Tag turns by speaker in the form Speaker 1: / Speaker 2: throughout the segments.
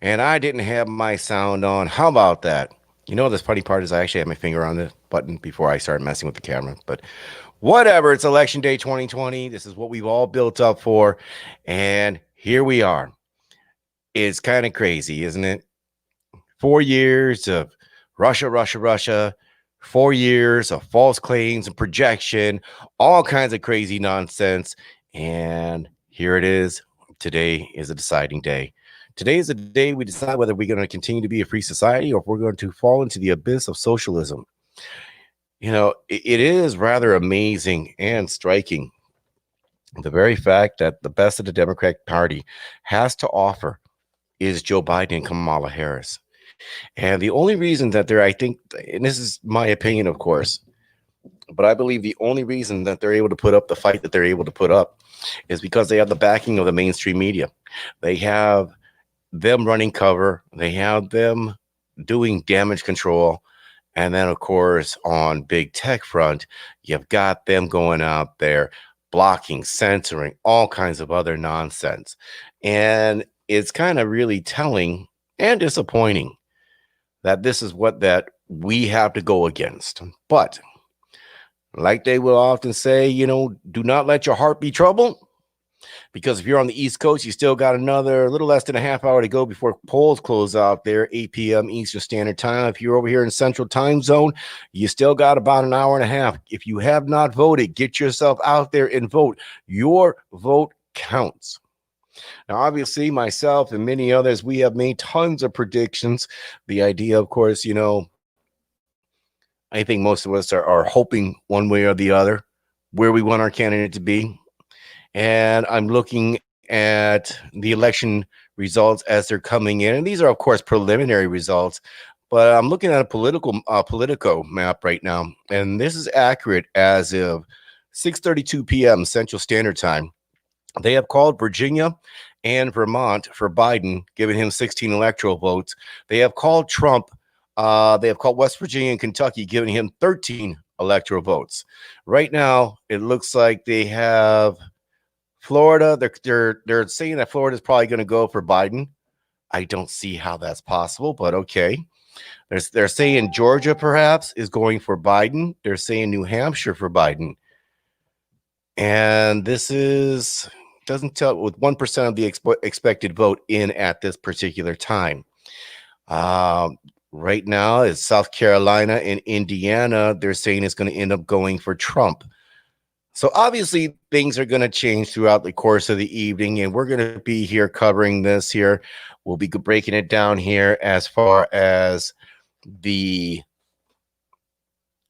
Speaker 1: and I didn't have my sound on. How about that? You know, the funny part is I actually had my finger on the button before I started messing with the camera. But whatever, it's election day 2020. This is what we've all built up for. And here we are. It's kind of crazy, isn't it? 4 years of Russia, Russia, Russia, 4 years of false claims and projection, all kinds of crazy nonsense. And here it is. Today is a deciding day. Today is the day we decide whether we're going to continue to be a free society or if we're going to fall into the abyss of socialism. You know, it is rather amazing and striking the very fact that the best of the Democratic Party has to offer is Joe Biden and Kamala Harris. And the only reason that they're, I think, and this is my opinion, of course, but I believe the only reason that they're able to put up the fight that they're able to put up is because they have the backing of the mainstream media. They have them running cover, they have them doing damage control. And then, of course, on big tech front, you've got them going out there blocking, censoring, all kinds of other nonsense. And it's kind of really telling and disappointing that this is what that we have to go against. But like they will often say, you know, do not let your heart be troubled. Because if you're on the East Coast, you still got another little less than a half hour to go before polls close out there, 8 p.m. Eastern Standard Time. If you're over here in Central Time Zone, you still got about an hour and a half. If you have not voted, get yourself out there and vote. Your vote counts. Now, obviously, myself and many others, we have made tons of predictions. The idea, of course, you know, I think most of us are hoping one way or the other where we want our candidate to be. And I'm looking at the election results as they're coming in. And these are, of course, preliminary results. But I'm looking at a Politico map right now. And this is accurate as of 6:32 p.m. Central Standard Time. They have called Virginia and Vermont for Biden, giving him 16 electoral votes. They have called Trump. They have called West Virginia and Kentucky, giving him 13 electoral votes. Right now, it looks like they have Florida. They're saying that Florida is probably going to go for Biden. I don't see how that's possible, but okay. They're saying Georgia perhaps is going for Biden. They're saying New Hampshire for Biden. And this is doesn't tell with 1% of the expected vote in at this particular time. Right now, it's South Carolina and Indiana. They're saying it's going to end up going for Trump. So obviously, things are going to change throughout the course of the evening, and we're going to be here covering this here. We'll be breaking it down here as far as the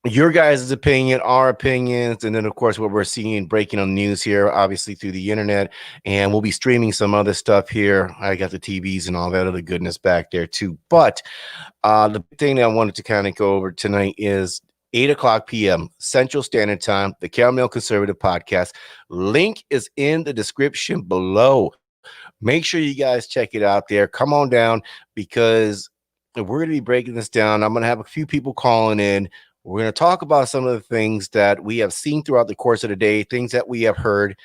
Speaker 1: your guys' opinion, our opinions, and then of course what we're seeing breaking on news here, obviously through the internet, and we'll be streaming some other stuff here. I got the TVs and all that other goodness back there too. But the thing that I wanted to kind of go over tonight is 8 o'clock p.m. Central Standard Time, the Caramel Conservative Podcast. Link is in the description below. Make sure you guys check it out there. Come on down because we're going to be breaking this down. I'm going to have a few people calling in. We're going to talk about some of the things that we have seen throughout the course of the day, things that we have heard.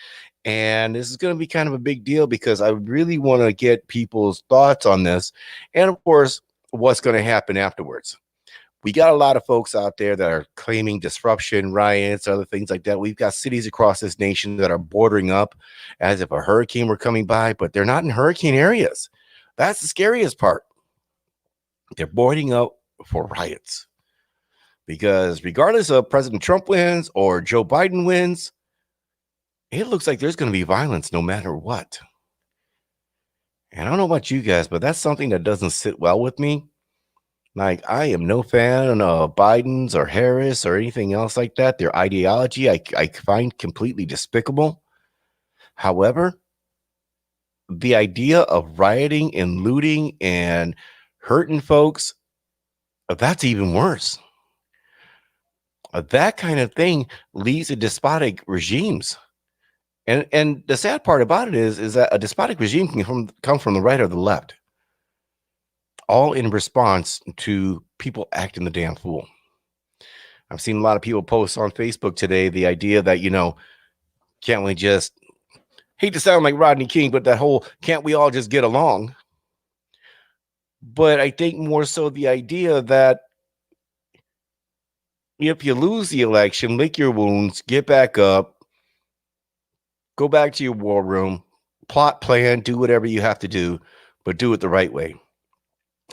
Speaker 1: And this is going to be kind of a big deal because I really want to get people's thoughts on this. And of course, what's going to happen afterwards. We got a lot of folks out there that are claiming disruption, riots, other things like that. We've got cities across this nation that are bordering up as if a hurricane were coming by, but they're not in hurricane areas. That's the scariest part. They're boarding up for riots. Because regardless of President Trump wins or Joe Biden wins, it looks like there's going to be violence no matter what. And I don't know about you guys, but that's something that doesn't sit well with me. Like, I am no fan of Biden's or Harris or anything else like that. Their ideology, I find completely despicable. However, the idea of rioting and looting and hurting folks, that's even worse. That kind of thing leads to despotic regimes. And the sad part about it is that a despotic regime can come from the right or the left, all in response to people acting the damn fool. I've seen a lot of people post on Facebook today the idea that, you know, can't we just, hate to sound like Rodney King, but that whole can't we all just get along? But I think more so the idea that if you lose the election, lick your wounds, get back up, go back to your war room, plot, plan, do whatever you have to do, but do it the right way.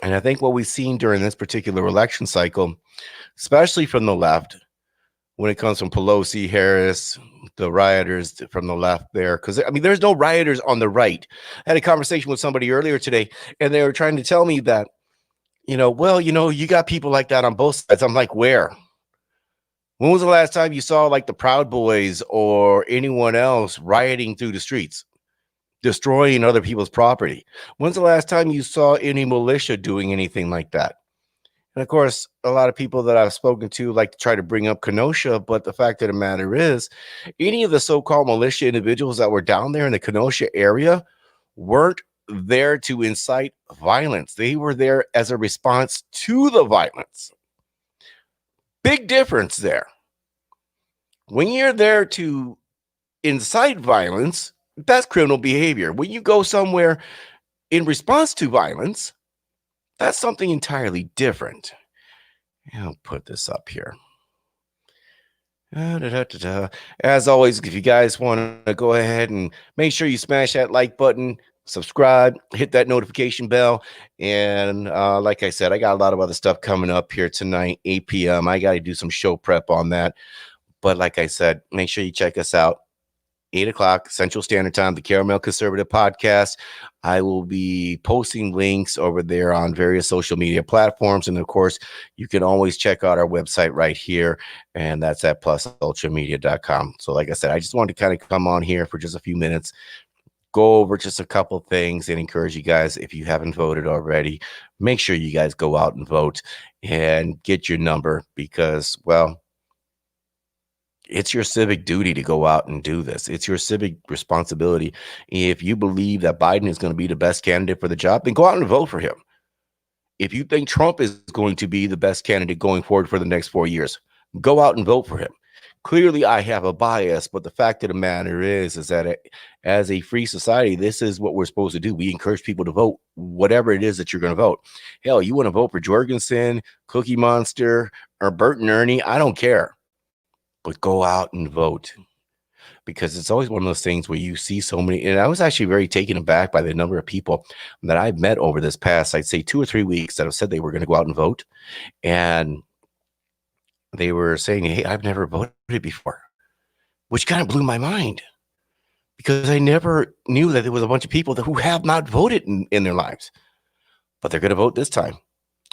Speaker 1: And I think what we've seen during this particular election cycle, especially from the left, when it comes from Pelosi, Harris, the rioters from the left there, because I mean, there's no rioters on the right. I had a conversation with somebody earlier today, and they were trying to tell me that, well, you got people like that on both sides. I'm like, where? When was the last time you saw like the Proud Boys or anyone else rioting through the streets, destroying other people's property? When's the last time you saw any militia doing anything like that? And of course, a lot of people that I've spoken to like to try to bring up Kenosha, but the fact of the matter is, any of the so-called militia individuals that were down there in the Kenosha area weren't there to incite violence. They were there as a response to the violence. Big difference there. When you're there to incite violence, that's criminal behavior. When you go somewhere in response to violence, that's something entirely different. I'll put this up here. As always, if you guys want to go ahead and make sure you smash that like button, subscribe, hit that notification bell. And like I said, I got a lot of other stuff coming up here tonight, 8 p.m. I got to do some show prep on that. But like I said, make sure you check us out. 8 o'clock Central Standard Time, the Caramel Conservative Podcast. I will be posting links over there on various social media platforms. And of course, you can always check out our website right here. And that's at plusultramedia.com. So like I said, I just wanted to kind of come on here for just a few minutes, go over just a couple things and encourage you guys, if you haven't voted already, make sure you guys go out and vote and get your number because, well, it's your civic duty to go out and do this. It's your civic responsibility. If you believe that Biden is going to be the best candidate for the job, then go out and vote for him. If you think Trump is going to be the best candidate going forward for the next 4 years, go out and vote for him. Clearly, I have a bias, but the fact of the matter is that as a free society, this is what we're supposed to do. We encourage people to vote, whatever it is that you're going to vote. Hell, you want to vote for Jorgensen, Cookie Monster, or Bert and Ernie? I don't care. But go out and vote, because it's always one of those things where you see so many. And I was actually very taken aback by the number of people that I've met over this past, I'd say 2 or 3 weeks, that have said they were going to go out and vote. And they were saying, hey, I've never voted before, which kind of blew my mind because I never knew that there was a bunch of people who have not voted in their lives, but they're going to vote this time.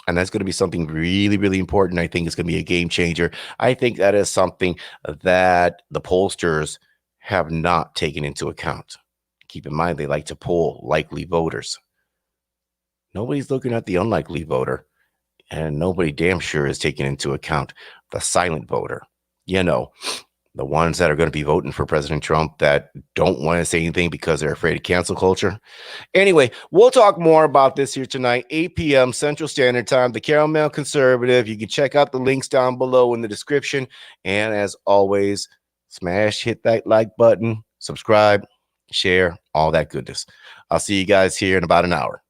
Speaker 1: And that's going to be something really, really important. I think it's going to be a game changer. I think that is something that the pollsters have not taken into account. Keep in mind, they like to poll likely voters. Nobody's looking at the unlikely voter, and nobody damn sure is taking into account the silent voter. The ones that are going to be voting for President Trump that don't want to say anything because they're afraid of cancel culture. Anyway, we'll talk more about this here tonight, 8 p.m. Central Standard Time, the Caramel Conservative. You can check out the links down below in the description. And as always, hit that like button, subscribe, share, all that goodness. I'll see you guys here in about an hour.